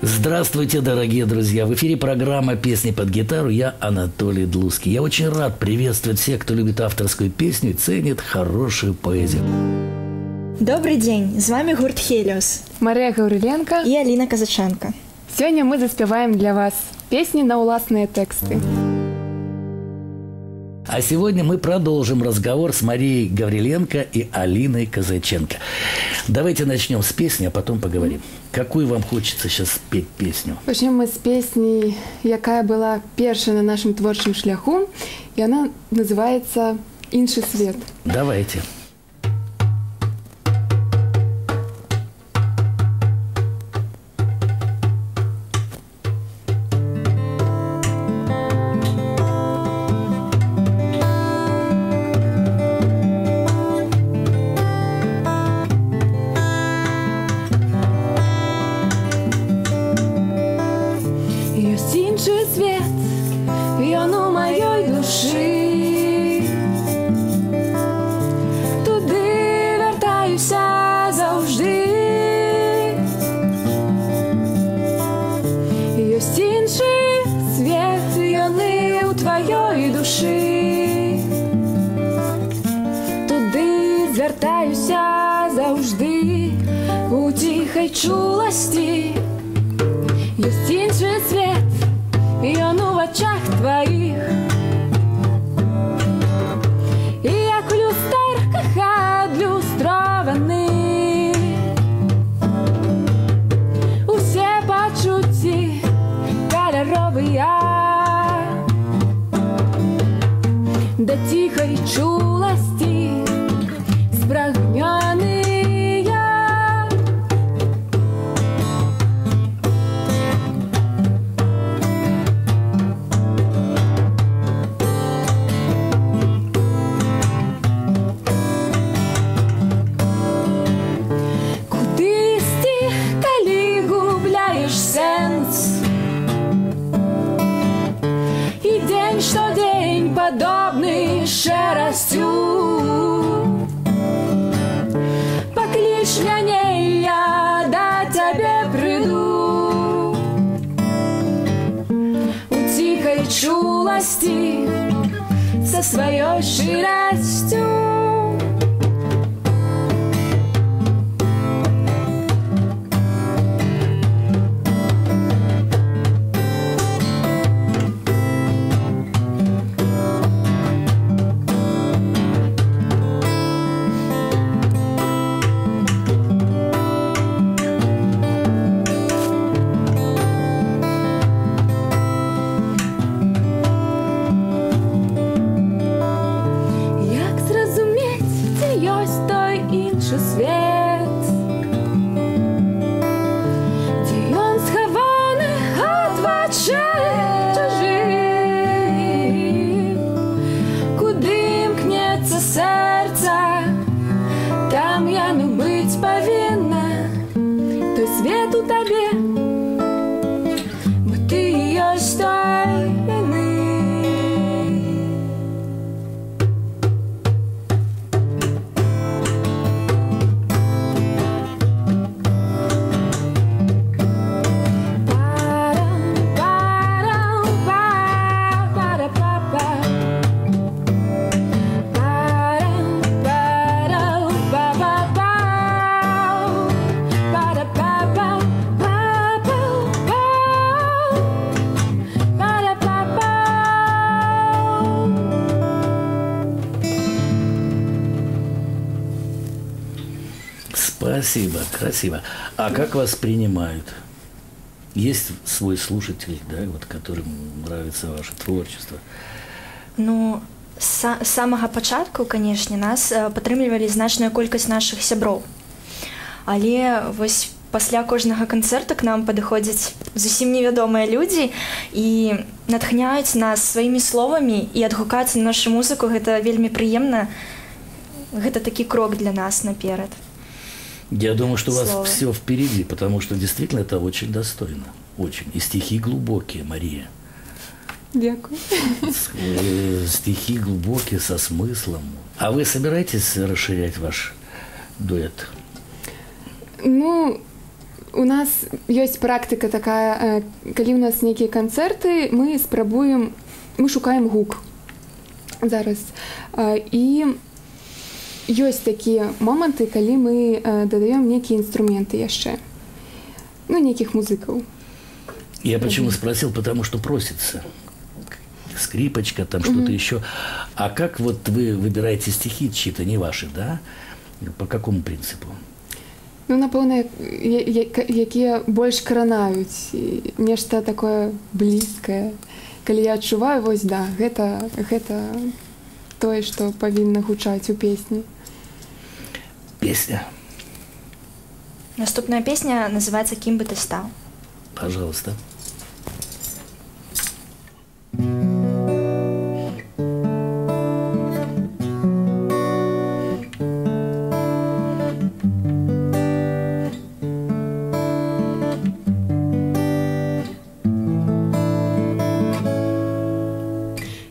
Здравствуйте, дорогие друзья! В эфире программа «Песни под гитару». Я Анатолий Длуцкий. Я очень рад приветствовать всех, кто любит авторскую песню и ценит хорошую поэзию. Добрый день! С вами гурт «Хелиос». Мария Гавриленко и Алина Казаченко. Сегодня мы заспеваем для вас песни на уласные тексты. А сегодня мы продолжим разговор с Марией Гавриленко и Алиной Казаченко. Давайте начнем с песни, а потом поговорим. Какую вам хочется сейчас спеть песню? Почнем мы с песни, якая была перша на нашем творчем шляху, и она называется «Інший свет». Давайте. Інший свет, ён у маёй душы. Туды вяртаюся заўжды. Ёсць іншы свет, ён і ў тваёй душы. Туды звяртаюся заўжды у ціхай чуласці. Ёсць іншы свет, ён у вачах тваіх. І як у люстэрках адлюстраваны усе пачуцці каляровыя. Да ціхай чуласці спрагнёны. Штодзень падобны шэрасцю. Пакліч мяне, я да цябе прыйду. У ціхай чуласці са сваёй шчырасцю. Свет, дзе ён схаваны ад вачэй чужых. Куды імкнецца сэрца, там яно быць павінна. Той свет у табе, бо ты ёсць той віны. Спасибо, красиво. А как вас принимают? Есть свой слушатель, да, вот, которому нравится ваше творчество? Ну, з самага пачатку, канешне, нас падтрымлівалі значная колькасць нашых сяброў. Але вось пасля кожнага канцэрта к нам падыходзяць зусім невядомыя людзі і натхняюць нас сваімі словамі, і адгукацца на нашу музыку гэта вельмі прыемна. Гэта такі крок для нас наперад. Я думаю, что у вас все впереди, потому что действительно это очень достойно. Очень. И стихи глубокие, Мария. Дякую. Стихи глубокие, со смыслом. А вы собираетесь расширять ваш дуэт? Ну, у нас ёсць практыка такая, калі у нас нейкія канцэрты, мы шукаем гук зараз. І ёсць такія моманты, калі мы дадаём нейкія інструменты яшчэ. Ну, нейкіх музыкаў. Я почему спросил? Потому что просится. Скрипочка, там что-то еще. А как вот вы выбираете стихи чьи-то, не ваши, да? По какому принципу? Ну, напэўна, якія больш кранаюць, нешта такое блізкае. Калі я адчуваю, вось, да, гэта тое, што павінна гучаць у песні. Песня. Наступная песня называется «Кем бы ты стал». Пожалуйста.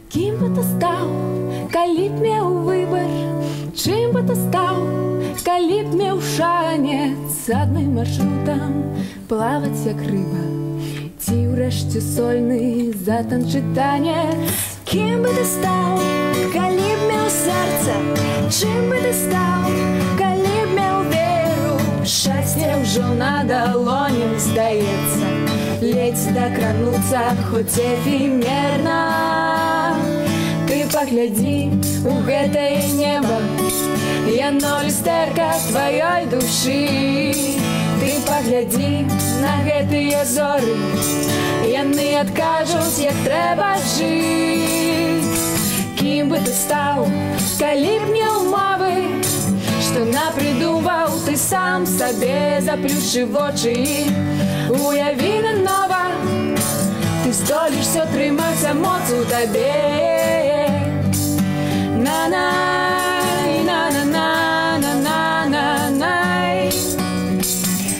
Кім бы ты стаў, калі б меў выбар, чым бы ты стаў, калі б меў шанец адным маршрутам плаваць як рыба, ці ўрэшце сольны затанчыць танец. Кем бы ты стал, калі б меў сэрца, чым бы ты стал, калі б меў веру, Шчасце ўжо на далоні, здаецца, ледзь дакрануцца, хоць эфемерна. Ты паглядзі у гэтае неба, яно люстэрка тваёй душы. Ты паглядзі на гэтыя зоры, яны адкажуць, як трэба жыць. Кім бы ты стаў, калі б меў мовы, што напрыдумваў ты сам сабе, заплюшчы вочы, уяві нанова, ты здолішся трымаць моц у табе. На-най, на-на-на-на-на-на-най.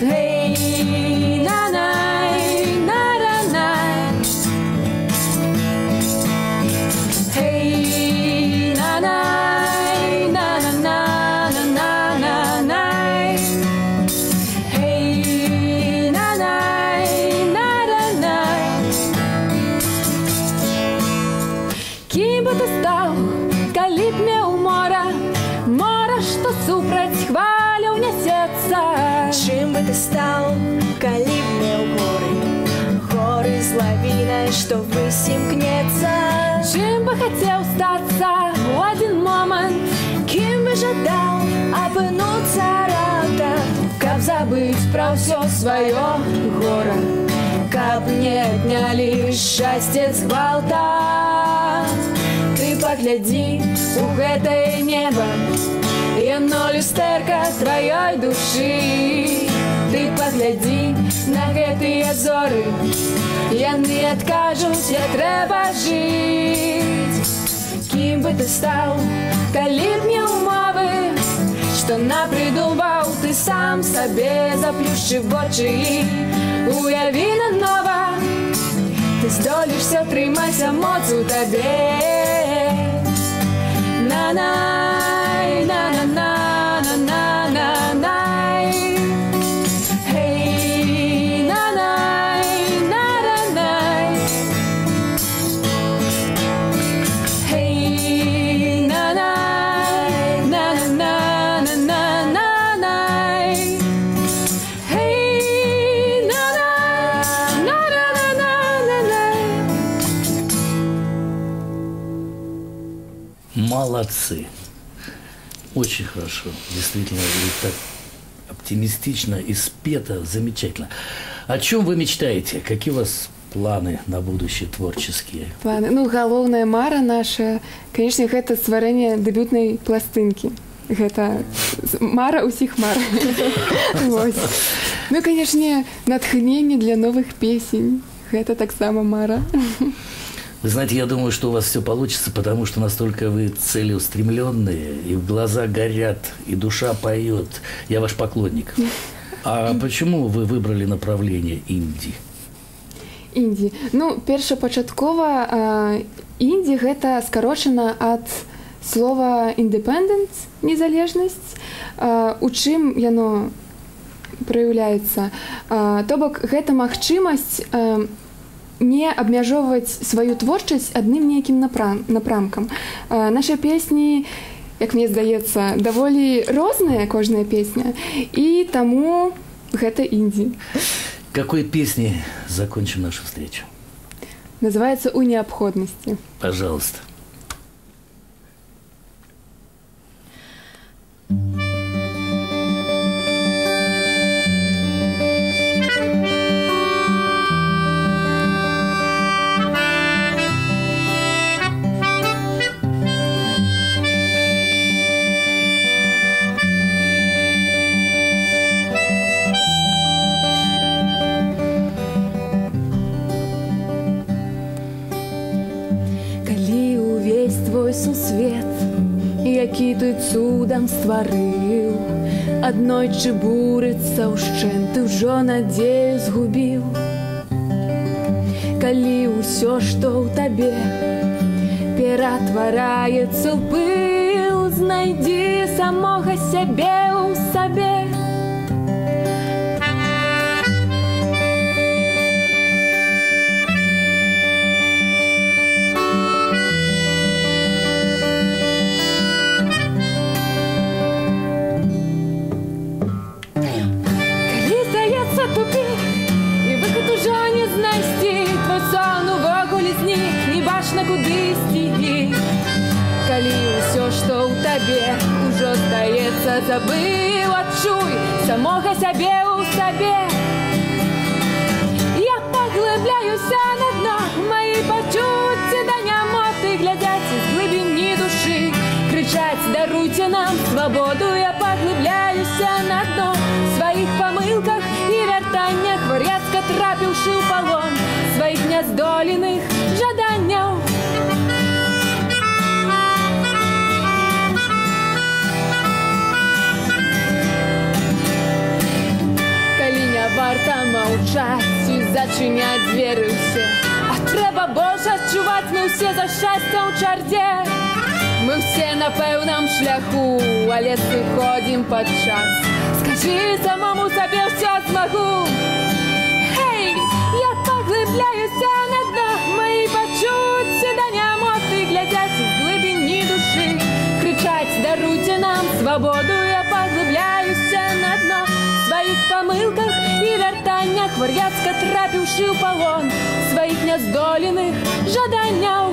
Эй, на-най, на-на-най. Эй, на-най, на-на-на-на-на-най. Эй, на-най, на-на-най. Кім бы ты стаў, калі б меў мора, што супраць хваляў нясецца. Чым бы ты стал, калі б меў горы з лавінай, што ввысь імкнецца. Чым бы хацеў стацца ў адзін момант, Кім бы жадаў апынуцца раптам, каб забыць пра ўсё сваё гора, каб не аднялі шчасце з гвалта. Ты паглядзі у гэтае неба, яно люстэрка тваёй душы. Ты паглядзі на гэтыя зоры, яны адкажуць, як трэба жыць. Кім бы ты стаў, калі б меў мовы, што напрыдумваў ты сам сабе, заплюшчы вочы, уяві нанова, ты здолішся трымаць моц у табе. На-най, на-на-на-на-на-най. Эй, на-най, на-на-най. Эй, на-най, на-на-на-на-на-най. Эй, на-най, на-на-на-на-на-най. Молодцы. Очень хорошо. Действительно, и так оптимистично и спето. Замечательно. О чем вы мечтаете? Какие у вас планы на будущее творческие? Планы? Ну, галоўная мара наша, конечно, гэта стварэнне дэбютнай пластынкі. Гэта мара ўсіх мар. Ну, конечно, натхненне для новых песень. Гэта таксама мара. Вы знаете, я думаю, что у вас все получится, потому что настолько вы целеустремленные, и глаза горят, и душа поет. Я ваш поклонник. А почему вы выбрали направление инди? Інді. Ну, першапачаткова інді гэта скарочана ад слова independence, незалежнасць. У чым яно праяўляецца. То бок, гэта магчымасць не абмяжоўваць сваю творчасць адным нейкім напрамкам. Нашы песні, як мне здаецца, даволі розныя, кожная песня, і таму гэта індзі. Какой песней закончим нашу встречу? Называется «У необходности». Пожалуйста. Сусвет, які ты цудам стварыў, аднойчы бурыцца ўшчэнт, ты ўжо надзею згубіў. Калі ўсё, што ў табе ператвараецца ў пыл, знайдзі самога сябе ў сабе. Калі ўсё, што ў табе ўжо здаецца, забыў, адчуй самога сябе ў сабе. Я паглыбляюся на дно, мои пачуцці да нямоты глядзяць з глыбіні душы, крычаць: даруйце нам свабоду. Я паглыбляюся на дно, сваіх памылках і вяртаннях, вар'яцка трапіўшы ў палон сваіх няздоленых жаданняў. Варта маўчаць і зачыняць дзверы ўсе, а трэба больш адчуваць мы ўсе за шчасця ў чарзе. Мы ўсе на пэўным шляху, але сыходзім пад час. Скажы самому сабе ўсё змагу. Хей, я паглыбляюся на дно, мои пачуцці да нямоты глядзяць з глыбіні душы, крычаць: даруйце нам свабоду. Я паглыбляюся на дно, сваіх памылках і вяртаннях, вар'яцка трапіўшы ў палон сваіх няздоленых жаданняў.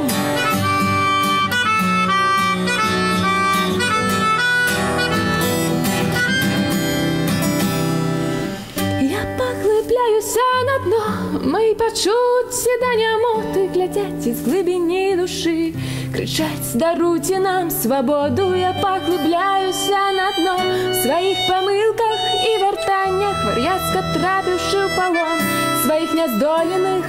Я паглыбляюся на дно, мои пачуцці да нямоты глядзяць з глыбіні душы, крычаць: даруйце нам свабоду. Я паглыбляюся на дно, сваіх памылках і вяртаннях, вар'яцка трапіўшы ў палон сваіх няздоленых.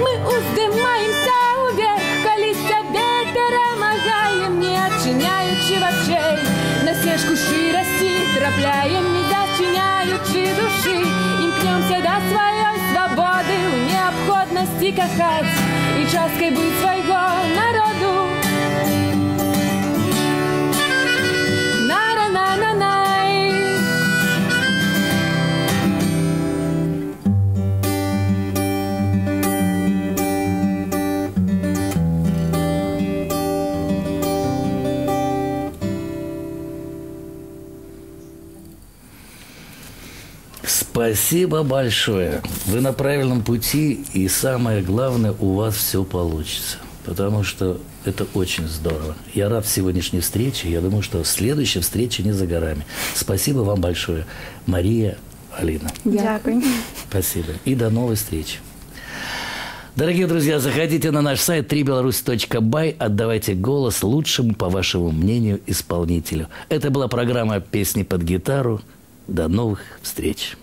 Мы уздымаемся ўверх, калі сябе перамагаем, не адчыняючы вачэй, насмешку шчырасці трапляем, не зачыняючы душы, імкнёмся да сваёй свабоды, у неабходнасці кахаць і часткай быць свайго народу. Спасибо большое. Вы на правильном пути, и самое главное, у вас все получится. Потому что это очень здорово. Я рад сегодняшней встрече. Я думаю, что следующая встреча не за горами. Спасибо вам большое, Мария, Алина. Дякую. Спасибо. И до новой встречи. Дорогие друзья, заходите на наш сайт www.3belorus.by, отдавайте голос лучшему, по вашему мнению, исполнителю. Это была программа «Песни под гитару». До новых встреч!